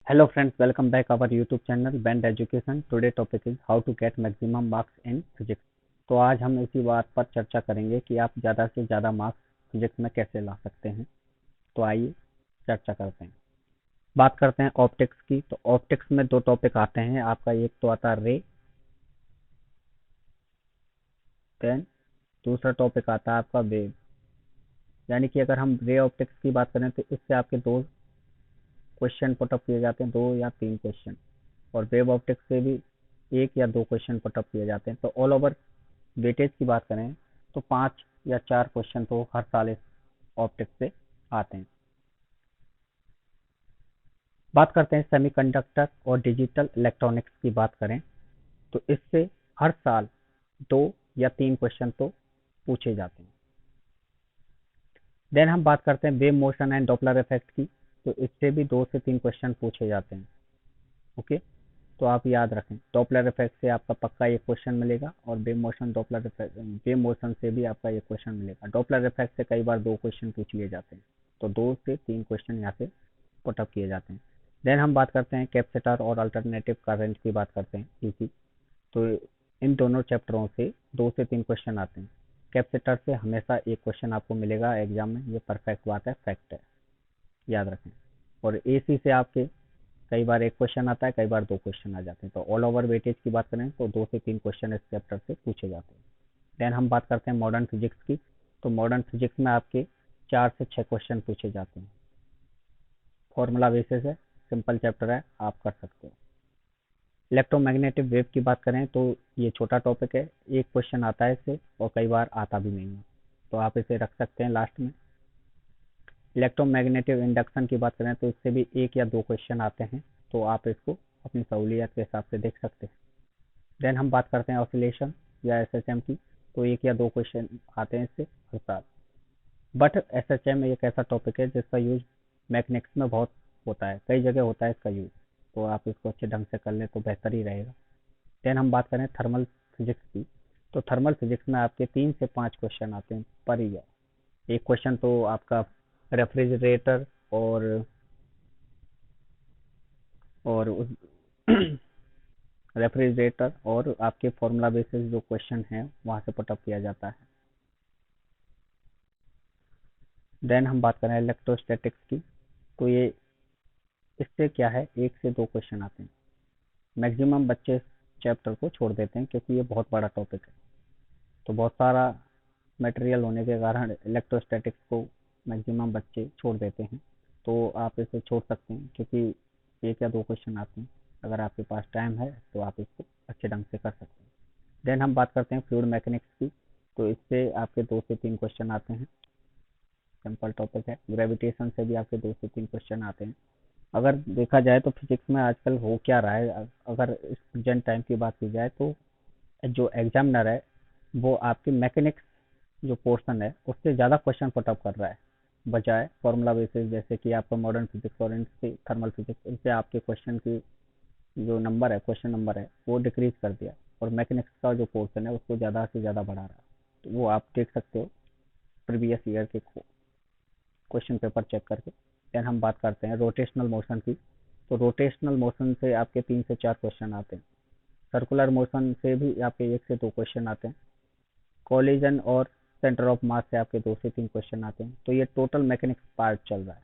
Hello friends, welcome back our YouTube channel Band Education. Today topic is how to get maximum marks in physics. तो आज हम इसी बात पर चर्चा करेंगे कि आप ज़्यादा से ज़्यादा मार्क्स फिजिक्स में कैसे ला सकते हैं। तो आइए चर्चा करते हैं। बात करते हैं ऑप्टिक्स की। तो ऑप्टिक्स में दो टॉपिक आते हैं आपका, एक तो आता है रे, देन दूसरा टॉपिक आता है आपका वेव। यानी कि अगर हम रे ऑप्टिक्स की बात करें तो इससे आपके दो क्वेश्चन पुटअप किए जाते हैं, 2 या 3 क्वेश्चन। और वेव ऑप्टिक्स से भी 1 या 2 क्वेश्चन पुटअप किए जाते हैं। तो ऑल ओवर वेटेज की बात करें तो 5 या 4 क्वेश्चन तो हर साल इस ऑप्टिक्स से आते हैं। बात करते हैं सेमीकंडक्टर और डिजिटल इलेक्ट्रॉनिक्स की बात करें तो इससे हर साल 2 या 3 क्वेश्चन तो पूछे जाते हैं। देन हम बात करते हैं wave motion and Doppler effect की। तो इससे भी 2 से 3 क्वेश्चन पूछे जाते हैं। ओके, तो आप याद रखें, डॉपलर इफेक्ट से आपका पक्का एक क्वेश्चन मिलेगा और वेव मोशन से भी आपका एक क्वेश्चन मिलेगा। डॉपलर इफेक्ट से कई बार 2 क्वेश्चन पूछ लिए जाते हैं, तो 2 से 3 क्वेश्चन यहाँ से पुटअप किए जाते हैं। देन हम बात करते हैं कैपेसिटर और अल्टरनेटिव करंट की बात करते हैं इसी। तो इन दोनों चैप्टरों से 2 से 3 क्वेश्चन आते हैं। कैपेसिटर से हमेशा एक क्वेश्चन आपको मिलेगा एग्जाम में, ये परफेक्ट बात है, फैक्ट है, याद रखें। और एसी से आपके कई बार एक क्वेश्चन आता है, कई बार 2 क्वेश्चन आ जाते हैं। तो ऑल ओवर वेटेज की बात करें तो 2 से 3 क्वेश्चन इस चैप्टर से पूछे जाते हैं। देन हम बात करते हैं मॉडर्न फिजिक्स की। तो मॉडर्न फिजिक्स में आपके 4 से 6 क्वेश्चन पूछे जाते हैं। फॉर्मूला बेसिस है, सिंपल चैप्टर है, आप कर सकते हो। इलेक्ट्रोमैग्नेटिक वेव की बात करें तो ये छोटा टॉपिक है, एक क्वेश्चन आता है इससे और कई बार आता भी नहीं है, तो आप इसे रख सकते हैं लास्ट में। इलेक्ट्रोमैग्नेटिक इंडक्शन की बात करें तो इससे भी 1 या 2 क्वेश्चन आते हैं, तो आप इसको अपनी सहूलियत के हिसाब से देख सकते हैं। देन हम बात करते हैं ऑसिलेशन या एसएचएम की। तो 1 या 2 क्वेश्चन आते हैं इससे हर साल। बट एसएचएम एक ऐसा टॉपिक है जिसका यूज मैकेनिक्स में बहुत होता है, कई जगह होता है इसका यूज, तो आप इसको अच्छे ढंग से कर लें तो बेहतर ही रहेगा। देन हम बात करें थर्मल फिजिक्स की। तो थर्मल फिजिक्स में आपके 3 से 5 क्वेश्चन आते हैं पर ईयर। एक क्वेश्चन तो आपका रेफ्रिजरेटर और उस रेफ्रिजरेटर और आपके फॉर्मूला बेसिस जो क्वेश्चन है वहां से पुटअप किया जाता है। देन हम बात करें इलेक्ट्रोस्टैटिक्स की। तो ये इससे क्या है, 1 से 2 क्वेश्चन आते हैं। मैक्सिमम बच्चे इस चैप्टर को छोड़ देते हैं क्योंकि ये बहुत बड़ा टॉपिक है, तो बहुत सारा मटेरियल होने के कारण इलेक्ट्रोस्टैटिक्स को मैक्सिमम बच्चे छोड़ देते हैं। तो आप इसे छोड़ सकते हैं क्योंकि 1 या 2 क्वेश्चन आते हैं। अगर आपके पास टाइम है तो आप इसको अच्छे ढंग से कर सकते हैं। देन हम बात करते हैं फ्लूइड मैकेनिक्स की। तो इससे आपके 2 से 3 क्वेश्चन आते हैं, सिंपल टॉपिक है। ग्रेविटेशन से भी आपके 2 से 3 क्वेश्चन आते हैं। अगर देखा जाए तो फिजिक्स में आजकल हो क्या रहा है, अगर इस प्रेजेंट टाइम की बात की जाए तो जो एग्जामिनर है वो आपकी मैकेनिक्स जो पोर्शन है उससे ज़्यादा क्वेश्चन पुटअप कर रहा है, बजाय फॉर्मूला बेसिस जैसे कि आपका मॉडर्न फिजिक्स और इनसे थर्मल फिजिक्स, इनसे आपके क्वेश्चन की जो नंबर है, क्वेश्चन नंबर है, वो डिक्रीज कर दिया और मैकेनिक्स का जो पोर्शन है उसको ज़्यादा से ज़्यादा बढ़ा रहा है। तो वो आप देख सकते हो प्रीवियस ईयर के क्वेश्चन पेपर चेक करके। देन हम बात करते हैं रोटेशनल मोशन की। तो रोटेशनल मोशन से आपके 3 से 4 क्वेश्चन आते हैं। सर्कुलर मोशन से भी आपके 1 से 2 क्वेश्चन आते हैं। कॉलिजन और सेंटर ऑफ मास से आपके 2 से 3 क्वेश्चन आते हैं। तो ये टोटल मैकेनिक्स पार्ट चल रहा है।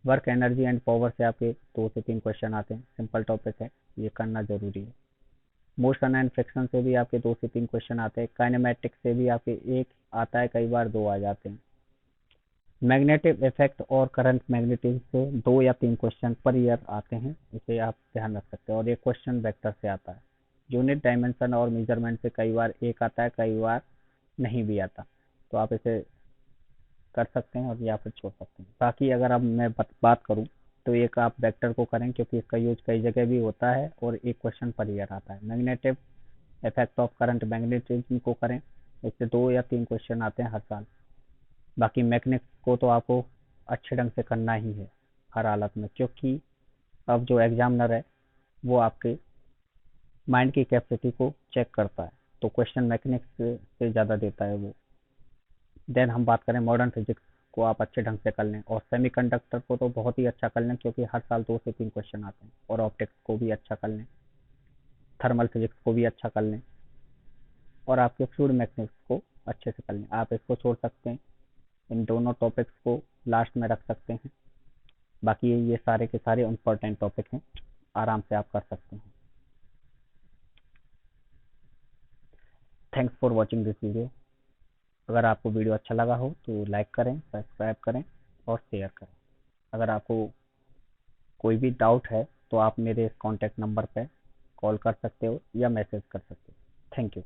वर्क एनर्जी एंड पावर से आपके 2 से 3 क्वेश्चन आते हैं, सिंपल टॉपिक है, ये करना जरूरी है। मोशन एंड फ्रिक्शन से भी आपके 2 से 3 क्वेश्चन आते हैं। काइनेमेटिक्स से भी आपके एक आता है, कई बार 2 आ जाते हैं। मैग्नेटिक इफेक्ट और करंट मैग्नेटिज्म से 2 या 3 क्वेश्चन पर ईयर आते हैं, इसे आप ध्यान रख सकते हैं। और एक क्वेश्चन वेक्टर से आता है। यूनिट डायमेंशन और मेजरमेंट से कई बार एक आता है, कई बार नहीं भी आता, तो आप इसे कर सकते हैं और या फिर छोड़ सकते हैं। बाकी अगर अब मैं बात करूं तो एक आप वेक्टर को करें क्योंकि इसका यूज कई जगह भी होता है और एक क्वेश्चन पर ईयर आता है। Magnetic effect of current magnetism को करें, इससे 2 या 3 क्वेश्चन आते हैं हर साल। बाकी मैकेनिक्स को तो आपको अच्छे ढंग से करना ही है हर हालत में, क्योंकि अब जो एग्जामिनर है वो आपके माइंड की कैपेसिटी को चेक करता है, तो क्वेश्चन मैकेनिक्स से ज़्यादा देता है वो। देन हम बात करें मॉडर्न फिजिक्स को आप अच्छे ढंग से कर लें, और सेमीकंडक्टर को तो बहुत ही अच्छा कर लें क्योंकि हर साल 2 से 3 क्वेश्चन आते हैं, और ऑप्टिक्स को भी अच्छा कर लें, थर्मल फिजिक्स को भी अच्छा कर लें, और आपके फ्लूइड मैकेनिक्स को अच्छे से कर लें। आप इसको छोड़ सकते हैं, इन दोनों टॉपिक्स को लास्ट में रख सकते हैं। बाकी ये सारे के सारे इम्पोर्टेंट टॉपिक हैं, आराम से आप कर सकते हैं। Thanks for watching this video. अगर आपको वीडियो अच्छा लगा हो तो लाइक करें, सब्सक्राइब करें और शेयर करें। अगर आपको कोई भी डाउट है तो आप मेरे इस कॉन्टैक्ट नंबर पर कॉल कर सकते हो या मैसेज कर सकते हो। Thank you.